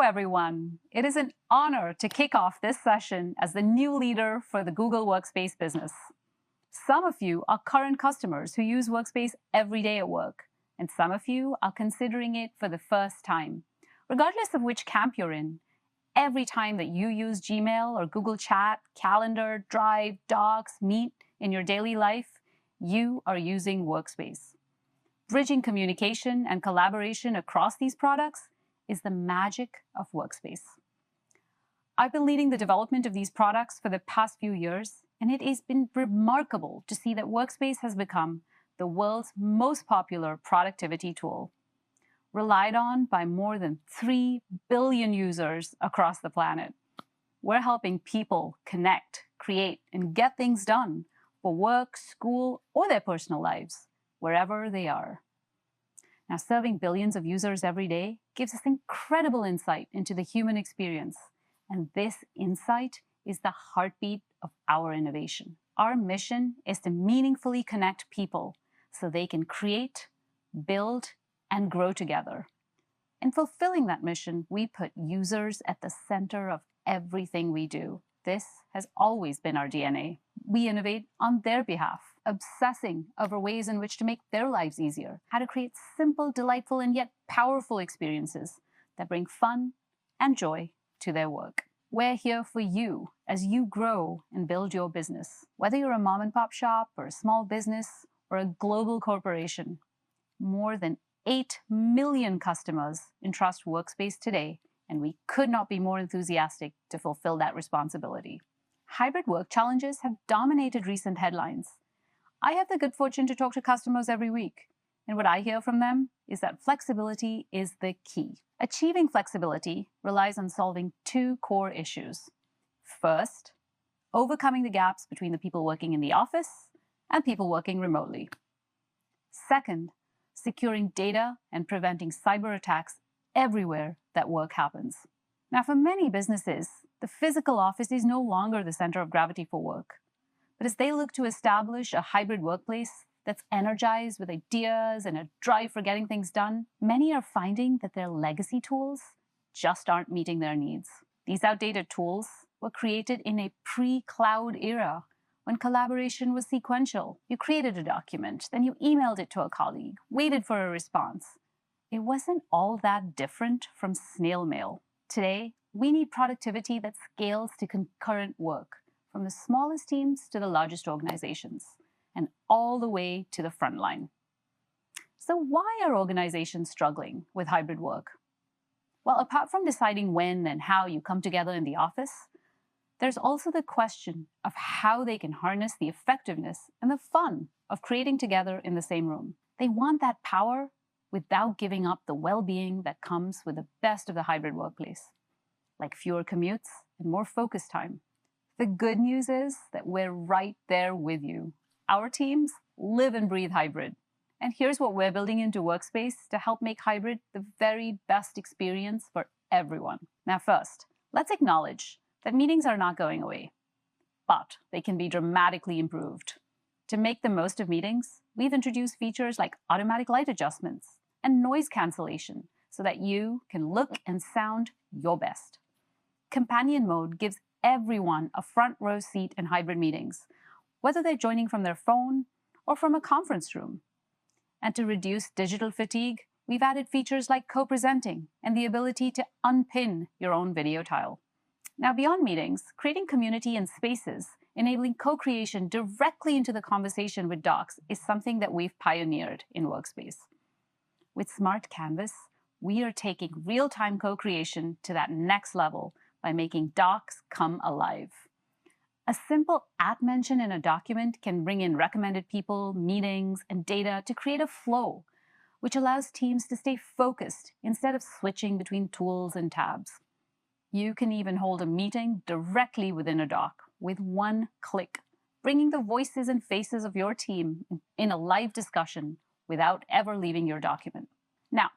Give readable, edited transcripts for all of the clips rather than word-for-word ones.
everyone. It is an honor to kick off this session as the new leader for the Google Workspace business. Some of you are current customers who use Workspace every day at work, and some of you are considering it for the first time. Regardless of which camp you're in, every time that you use Gmail or Google Chat, Calendar, Drive, Docs, Meet in your daily life, you are using Workspace. Bridging communication and collaboration across these products is the magic of Workspace. I've been leading the development of these products for the past few years, and it has been remarkable to see that Workspace has become the world's most popular productivity tool, relied on by more than 3 billion users across the planet. We're helping people connect, create, and get things done for work, school, or their personal lives, wherever they are. Now, serving billions of users every day gives us incredible insight into the human experience, and this insight is the heartbeat of our innovation. Our mission is to meaningfully connect people so they can create, build, and grow together. In fulfilling that mission, we put users at the center of everything we do. This has always been our DNA. We innovate on their behalf, obsessing over ways in which to make their lives easier, how to create simple, delightful, and yet powerful experiences that bring fun and joy to their work. We're here for you as you grow and build your business. Whether you're a mom and pop shop or a small business or a global corporation, more than 8 million customers entrust Workspace today, and we could not be more enthusiastic to fulfill that responsibility. Hybrid work challenges have dominated recent headlines. I have the good fortune to talk to customers every week, and what I hear from them is that flexibility is the key. Achieving flexibility relies on solving 2 core issues. First, overcoming the gaps between the people working in the office and people working remotely. Second, securing data and preventing cyber attacks everywhere that work happens. Now, for many businesses, the physical office is no longer the center of gravity for work. But as they look to establish a hybrid workplace that's energized with ideas and a drive for getting things done, many are finding that their legacy tools just aren't meeting their needs. These outdated tools were created in a pre-cloud era when collaboration was sequential. You created a document, then you emailed it to a colleague, waited for a response. It wasn't all that different from snail mail. Today, we need productivity that scales to concurrent work, from the smallest teams to the largest organizations, and all the way to the front line. So why are organizations struggling with hybrid work? Well, apart from deciding when and how you come together in the office, there's also the question of how they can harness the effectiveness and the fun of creating together in the same room. They want that power without giving up the well-being that comes with the best of the hybrid workplace, like fewer commutes and more focus time. The good news is that we're right there with you. Our teams live and breathe hybrid. And here's what we're building into Workspace to help make hybrid the very best experience for everyone. Now, first, let's acknowledge that meetings are not going away, but they can be dramatically improved. To make the most of meetings, we've introduced features like automatic light adjustments and noise cancellation so that you can look and sound your best. Companion mode gives everyone a front row seat in hybrid meetings, whether they're joining from their phone or from a conference room. And to reduce digital fatigue, we've added features like co-presenting and the ability to unpin your own video tile. Now, beyond meetings, creating community and spaces, enabling co-creation directly into the conversation with docs is something that we've pioneered in Workspace. With Smart Canvas, we are taking real-time co-creation to that next level by making docs come alive. A simple @mention in a document can bring in recommended people, meetings, and data to create a flow, which allows teams to stay focused instead of switching between tools and tabs. You can even hold a meeting directly within a doc with one click, bringing the voices and faces of your team in a live discussion without ever leaving your document. Now,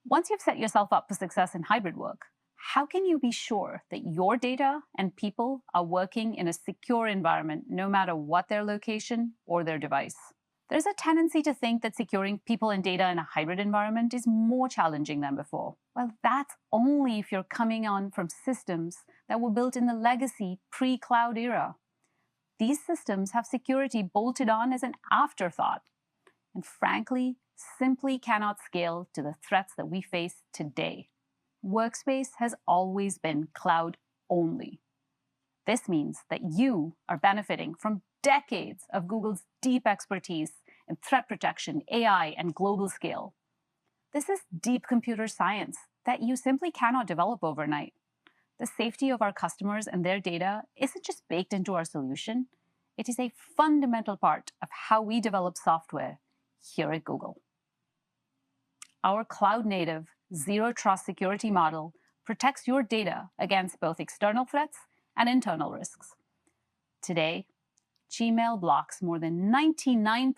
once you've set yourself up for success in hybrid work, how can you be sure that your data and people are working in a secure environment no matter what their location or their device? There's a tendency to think that securing people and data in a hybrid environment is more challenging than before. Well, that's only if you're coming on from systems that were built in the legacy pre-cloud era. These systems have security bolted on as an afterthought, and frankly, simply cannot scale to the threats that we face today. Workspace has always been cloud only. This means that you are benefiting from decades of Google's deep expertise in threat protection, AI, and global scale. This is deep computer science that you simply cannot develop overnight. The safety of our customers and their data isn't just baked into our solution. It is a fundamental part of how we develop software here at Google. Our cloud-native, zero-trust security model protects your data against both external threats and internal risks. Today, Gmail blocks more than 99%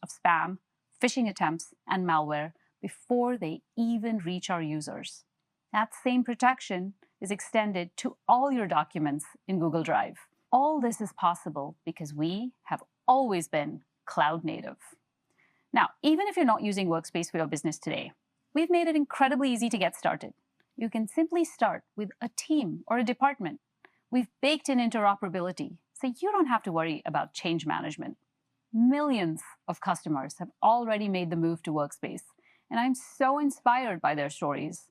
of spam, phishing attempts, and malware before they even reach our users. That same protection is extended to all your documents in Google Drive. All this is possible because we have always been cloud native. Now, even if you're not using Workspace for your business today, we've made it incredibly easy to get started. You can simply start with a team or a department. We've baked in interoperability, so you don't have to worry about change management. Millions of customers have already made the move to Workspace, and I'm so inspired by their stories.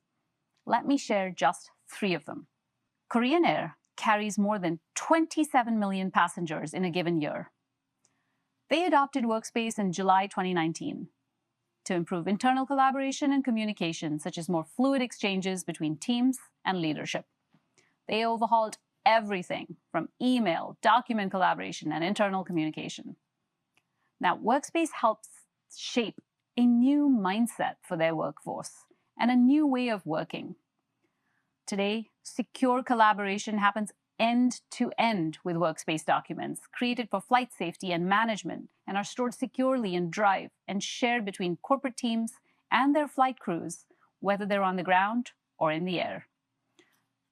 Let me share just 3 of them. Korean Air carries more than 27 million passengers in a given year. They adopted Workspace in July 2019 to improve internal collaboration and communication, such as more fluid exchanges between teams and leadership. They overhauled everything from email, document collaboration, and internal communication. Now, Workspace helps shape a new mindset for their workforce and a new way of working. Today, secure collaboration happens end-to-end with Workspace documents created for flight safety and management and are stored securely in Drive and shared between corporate teams and their flight crews, whether they're on the ground or in the air.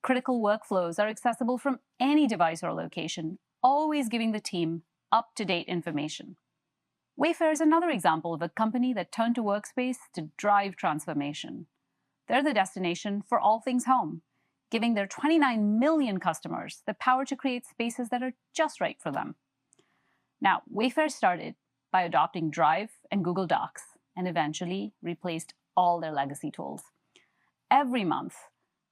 Critical workflows are accessible from any device or location, always giving the team up-to-date information. Wayfair is another example of a company that turned to Workspace to drive transformation. They're the destination for all things home, giving their 29 million customers the power to create spaces that are just right for them. Now, Wayfair started by adopting Drive and Google Docs and eventually replaced all their legacy tools. Every month,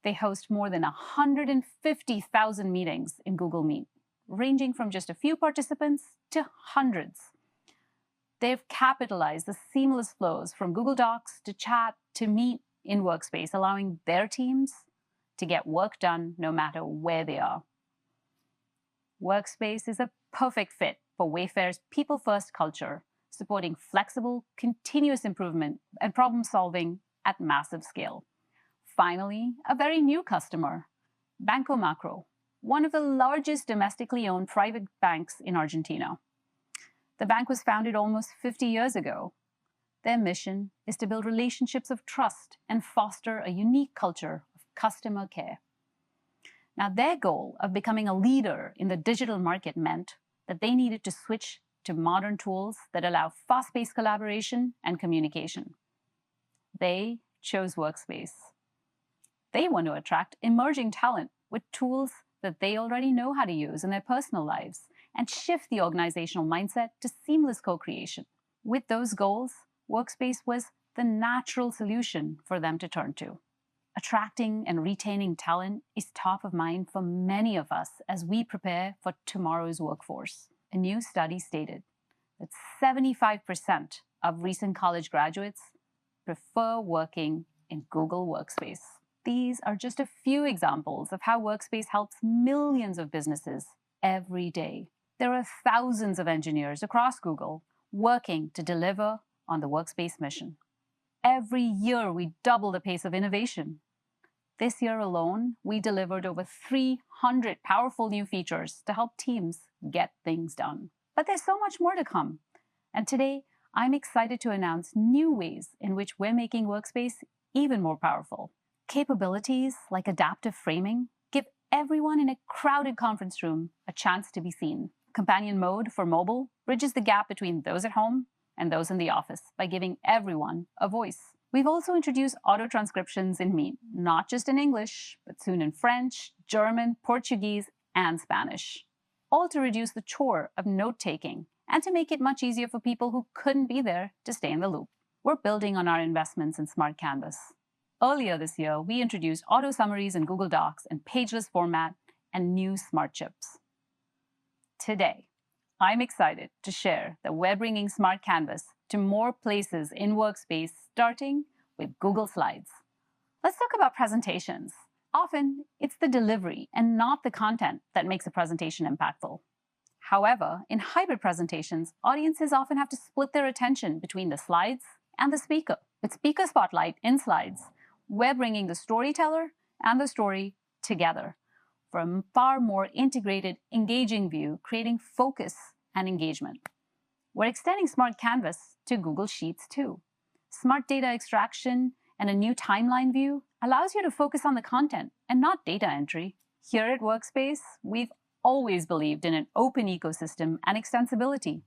they host more than 150,000 meetings in Google Meet, ranging from just a few participants to hundreds. They've capitalized the seamless flows from Google Docs to chat to Meet in Workspace, allowing their teams to get work done no matter where they are. Workspace is a perfect fit for Wayfair's people-first culture, supporting flexible, continuous improvement and problem-solving at massive scale. Finally, a very new customer, Banco Macro, one of the largest domestically owned private banks in Argentina. The bank was founded almost 50 years ago. Their mission is to build relationships of trust and foster a unique culture of customer care. Now, their goal of becoming a leader in the digital market meant that they needed to switch to modern tools that allow fast-paced collaboration and communication. They chose Workspace. They want to attract emerging talent with tools that they already know how to use in their personal lives and shift the organizational mindset to seamless co-creation. With those goals, Workspace was the natural solution for them to turn to. Attracting and retaining talent is top of mind for many of us as we prepare for tomorrow's workforce. A new study stated that 75% of recent college graduates prefer working in Google Workspace. These are just a few examples of how Workspace helps millions of businesses every day. There are thousands of engineers across Google working to deliver on the Workspace mission. Every year, we double the pace of innovation. This year alone, we delivered over 300 powerful new features to help teams get things done. But there's so much more to come. And today, I'm excited to announce new ways in which we're making Workspace even more powerful. Capabilities like adaptive framing give everyone in a crowded conference room a chance to be seen. Companion mode for mobile bridges the gap between those at home and those in the office by giving everyone a voice. We've also introduced auto transcriptions in Meet, not just in English, but soon in French, German, Portuguese, and Spanish, all to reduce the chore of note-taking and to make it much easier for people who couldn't be there to stay in the loop. We're building on our investments in Smart Canvas. Earlier this year, we introduced auto summaries in Google Docs in pageless format and new Smart Chips. Today, I'm excited to share that we're bringing Smart Canvas to more places in Workspace, starting with Google Slides. Let's talk about presentations. Often, it's the delivery and not the content that makes a presentation impactful. However, in hybrid presentations, audiences often have to split their attention between the slides and the speaker. With Speaker Spotlight in Slides, we're bringing the storyteller and the story together for a far more integrated, engaging view, creating focus and engagement. We're extending Smart Canvas to Google Sheets too. Smart data extraction and a new timeline view allows you to focus on the content and not data entry. Here at Workspace, we've always believed in an open ecosystem and extensibility.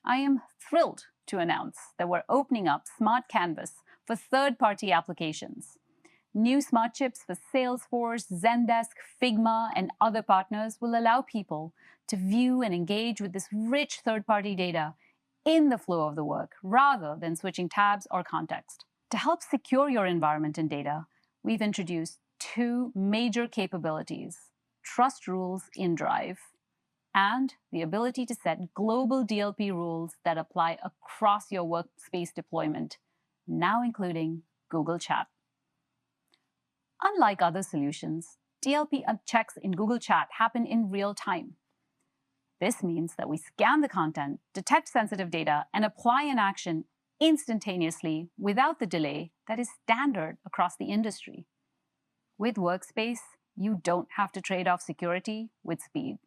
I am thrilled to announce that we're opening up Smart Canvas for third-party applications. New Smart Chips for Salesforce, Zendesk, Figma, and other partners will allow people to view and engage with this rich third-party data in the flow of the work, rather than switching tabs or context. To help secure your environment and data, we've introduced two major capabilities: trust rules in Drive and the ability to set global DLP rules that apply across your workspace deployment, now including Google Chat. Unlike other solutions, DLP checks in Google Chat happen in real time. This means that we scan the content, detect sensitive data, and apply an action instantaneously without the delay that is standard across the industry. With Workspace, you don't have to trade off security with speed.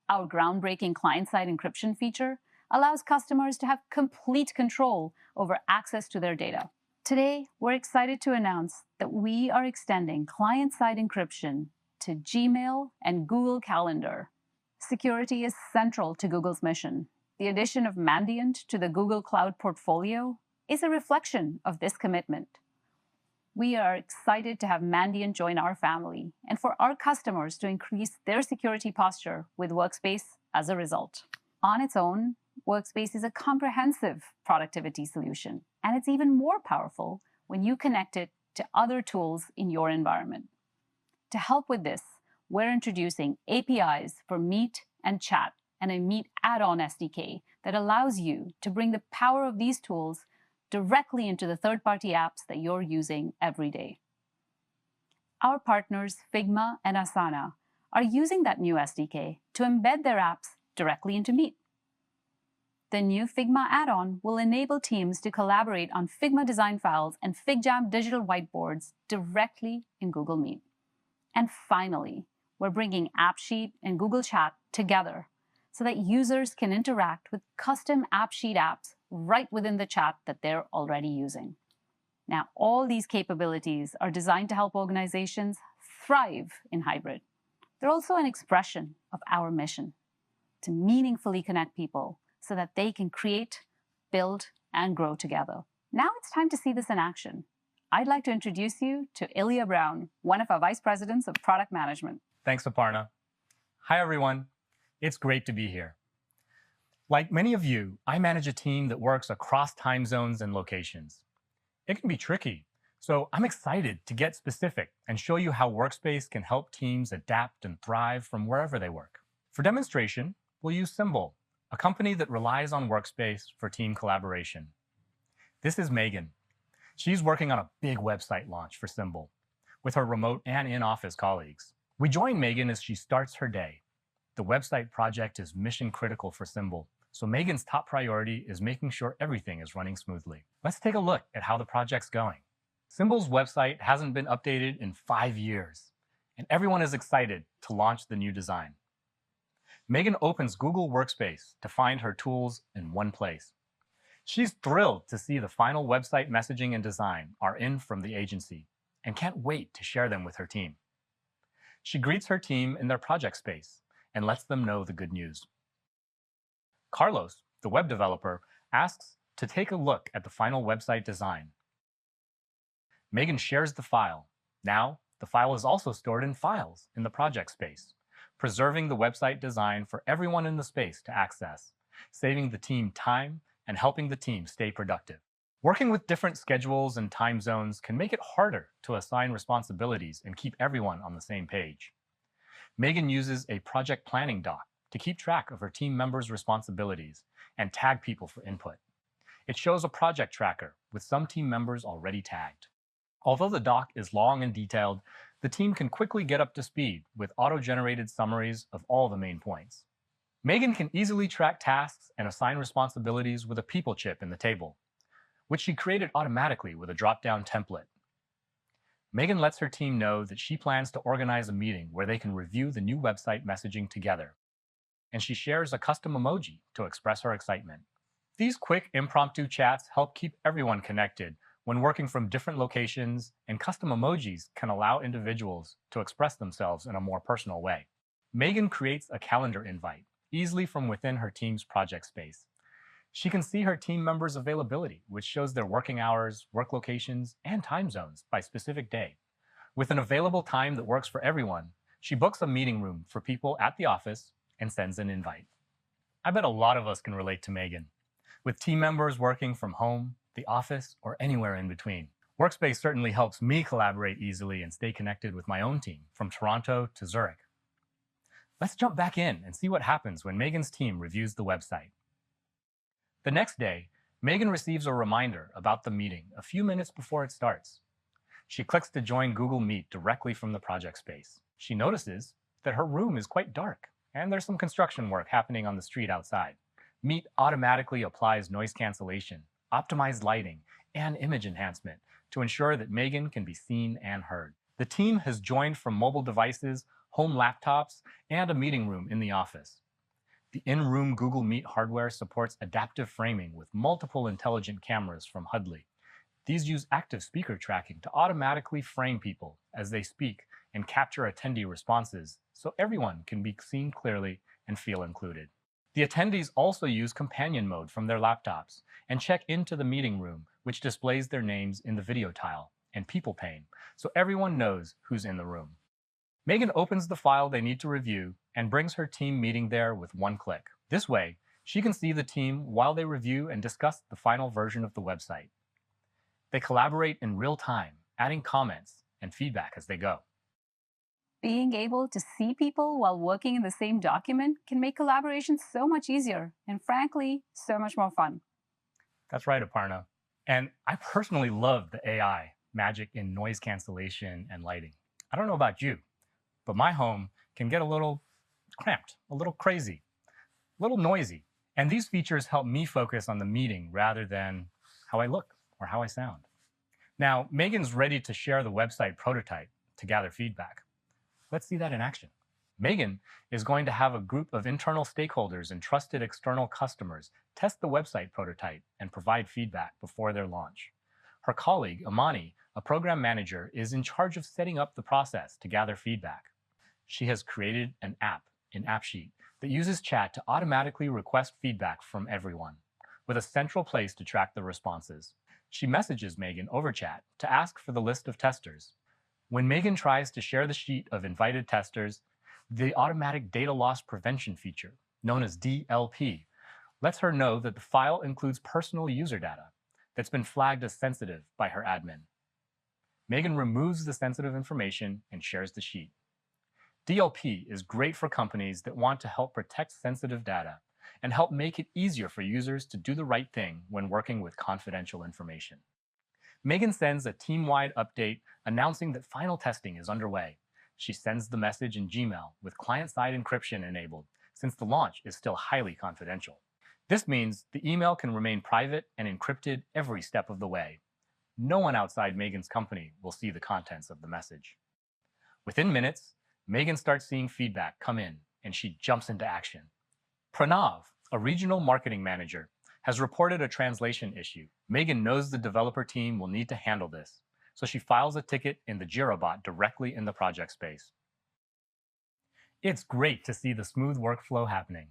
Our groundbreaking client-side encryption feature allows customers to have complete control over access to their data. Today, we're excited to announce that we are extending client-side encryption to Gmail and Google Calendar. Security is central to Google's mission. The addition of Mandiant to the Google Cloud portfolio is a reflection of this commitment. We are excited to have Mandiant join our family and for our customers to increase their security posture with Workspace as a result. On its own, Workspace is a comprehensive productivity solution, and it's even more powerful when you connect it to other tools in your environment. To help with this, we're introducing APIs for Meet and Chat and a Meet add-on SDK that allows you to bring the power of these tools directly into the third-party apps that you're using every day. Our partners Figma and Asana are using that new SDK to embed their apps directly into Meet. The new Figma add-on will enable teams to collaborate on Figma design files and FigJam digital whiteboards directly in Google Meet. And finally, we're bringing AppSheet and Google Chat together so that users can interact with custom AppSheet apps right within the chat that they're already using. Now, all these capabilities are designed to help organizations thrive in hybrid. They're also an expression of our mission to meaningfully connect people so that they can create, build, and grow together. Now it's time to see this in action. I'd like to introduce you to Ilya Brown, one of our vice presidents of product management. Thanks, Aparna. Hi, everyone. It's great to be here. Like many of you, I manage a team that works across time zones and locations. It can be tricky, so I'm excited to get specific and show you how Workspace can help teams adapt and thrive from wherever they work. For demonstration, we'll use Symbol, a company that relies on Workspace for team collaboration. This is Megan. She's working on a big website launch for Symbol with her remote and in-office colleagues. We join Megan as she starts her day. The website project is mission critical for Symbol, so Megan's top priority is making sure everything is running smoothly. Let's take a look at how the project's going. Symbol's website hasn't been updated in 5 years, and everyone is excited to launch the new design. Megan opens Google Workspace to find her tools in one place. She's thrilled to see the final website messaging and design are in from the agency and can't wait to share them with her team. She greets her team in their project space and lets them know the good news. Carlos, the web developer, asks to take a look at the final website design. Megan shares the file. Now, the file is also stored in Files in the project space, preserving the website design for everyone in the space to access, saving the team time and helping the team stay productive. Working with different schedules and time zones can make it harder to assign responsibilities and keep everyone on the same page. Megan uses a project planning doc to keep track of her team members' responsibilities and tag people for input. It shows a project tracker with some team members already tagged. Although the doc is long and detailed, the team can quickly get up to speed with auto-generated summaries of all the main points. Megan can easily track tasks and assign responsibilities with a people chip in the table, which she created automatically with a drop-down template. Megan lets her team know that she plans to organize a meeting where they can review the new website messaging together, and she shares a custom emoji to express her excitement. These quick, impromptu chats help keep everyone connected when working from different locations, and custom emojis can allow individuals to express themselves in a more personal way. Megan creates a calendar invite easily from within her team's project space. She can see her team members' availability, which shows their working hours, work locations, and time zones by specific day. With an available time that works for everyone, she books a meeting room for people at the office and sends an invite. I bet a lot of us can relate to Megan. With team members working from home, the office, or anywhere in between, Workspace certainly helps me collaborate easily and stay connected with my own team from Toronto to Zurich. Let's jump back in and see what happens when Megan's team reviews the website. The next day, Megan receives a reminder about the meeting a few minutes before it starts. She clicks to join Google Meet directly from the project space. She notices that her room is quite dark, and there's some construction work happening on the street outside. Meet automatically applies noise cancellation, optimized lighting, and image enhancement to ensure that Megan can be seen and heard. The team has joined from mobile devices, home laptops, and a meeting room in the office. The in-room Google Meet hardware supports adaptive framing with multiple intelligent cameras from Hudley. These use active speaker tracking to automatically frame people as they speak and capture attendee responses so everyone can be seen clearly and feel included. The attendees also use companion mode from their laptops and check into the meeting room, which displays their names in the video tile and people pane, so everyone knows who's in the room. Megan opens the file they need to review and brings her team meeting there with one click. This way, she can see the team while they review and discuss the final version of the website. They collaborate in real time, adding comments and feedback as they go. Being able to see people while working in the same document can make collaboration so much easier and, frankly, so much more fun. That's right, Aparna. And I personally love the AI magic in noise cancellation and lighting. I don't know about you, but my home can get a little cramped, a little crazy, a little noisy. And these features help me focus on the meeting rather than how I look or how I sound. Now, Megan's ready to share the website prototype to gather feedback. Let's see that in action. Megan is going to have a group of internal stakeholders and trusted external customers test the website prototype and provide feedback before their launch. Her colleague, Amani, a program manager, is in charge of setting up the process to gather feedback. She has created an app in AppSheet that uses chat to automatically request feedback from everyone, with a central place to track the responses. She messages Megan over chat to ask for the list of testers. When Megan tries to share the sheet of invited testers, the automatic data loss prevention feature, known as DLP, lets her know that the file includes personal user data that's been flagged as sensitive by her admin. Megan removes the sensitive information and shares the sheet. DLP is great for companies that want to help protect sensitive data and help make it easier for users to do the right thing when working with confidential information. Megan sends a team-wide update announcing that final testing is underway. She sends the message in Gmail with client-side encryption enabled, since the launch is still highly confidential. This means the email can remain private and encrypted every step of the way. No one outside Megan's company will see the contents of the message. Within minutes, Megan starts seeing feedback come in, and she jumps into action. Pranav, a regional marketing manager, has reported a translation issue. Megan knows the developer team will need to handle this, so she files a ticket in the Jira bot directly in the project space. It's great to see the smooth workflow happening.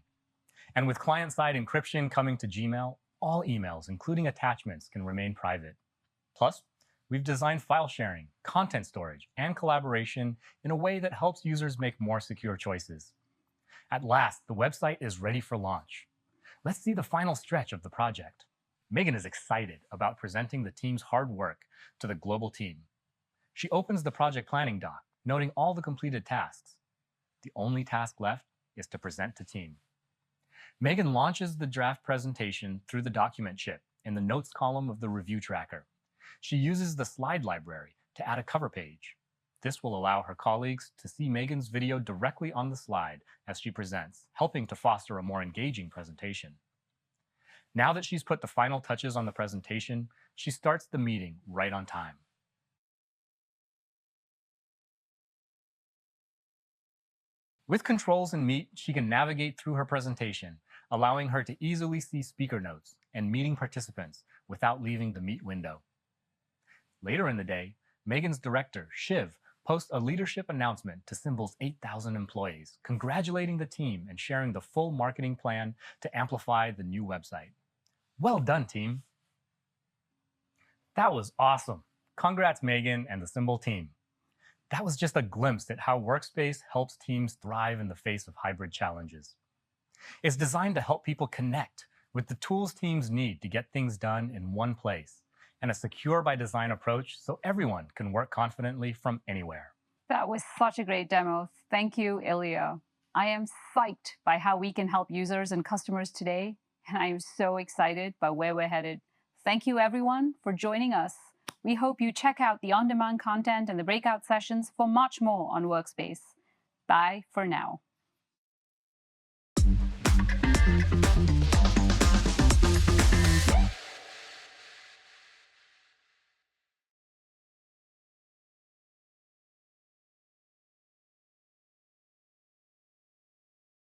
And with client-side encryption coming to Gmail, all emails, including attachments, can remain private. Plus, we've designed file sharing, content storage, and collaboration in a way that helps users make more secure choices. At last, the website is ready for launch. Let's see the final stretch of the project. Megan is excited about presenting the team's hard work to the global team. She opens the project planning doc, noting all the completed tasks. The only task left is to present to team. Megan launches the draft presentation through the document chip in the notes column of the review tracker. She uses the slide library to add a cover page. This will allow her colleagues to see Megan's video directly on the slide as she presents, helping to foster a more engaging presentation. Now that she's put the final touches on the presentation, she starts the meeting right on time. With controls in Meet, she can navigate through her presentation, allowing her to easily see speaker notes and meeting participants without leaving the Meet window. Later in the day, Megan's director, Shiv, posts a leadership announcement to Symbol's 8,000 employees, congratulating the team and sharing the full marketing plan to amplify the new website. Well done, team. That was awesome. Congrats, Megan and the Symbol team. That was just a glimpse at how Workspace helps teams thrive in the face of hybrid challenges. It's designed to help people connect with the tools teams need to get things done in one place, and a secure by design approach so everyone can work confidently from anywhere. That was such a great demo. Thank you, Ilya. I am psyched by how we can help users and customers today, and I am so excited by where we're headed. Thank you, everyone, for joining us. We hope you check out the on-demand content and the breakout sessions for much more on Workspace. Bye for now.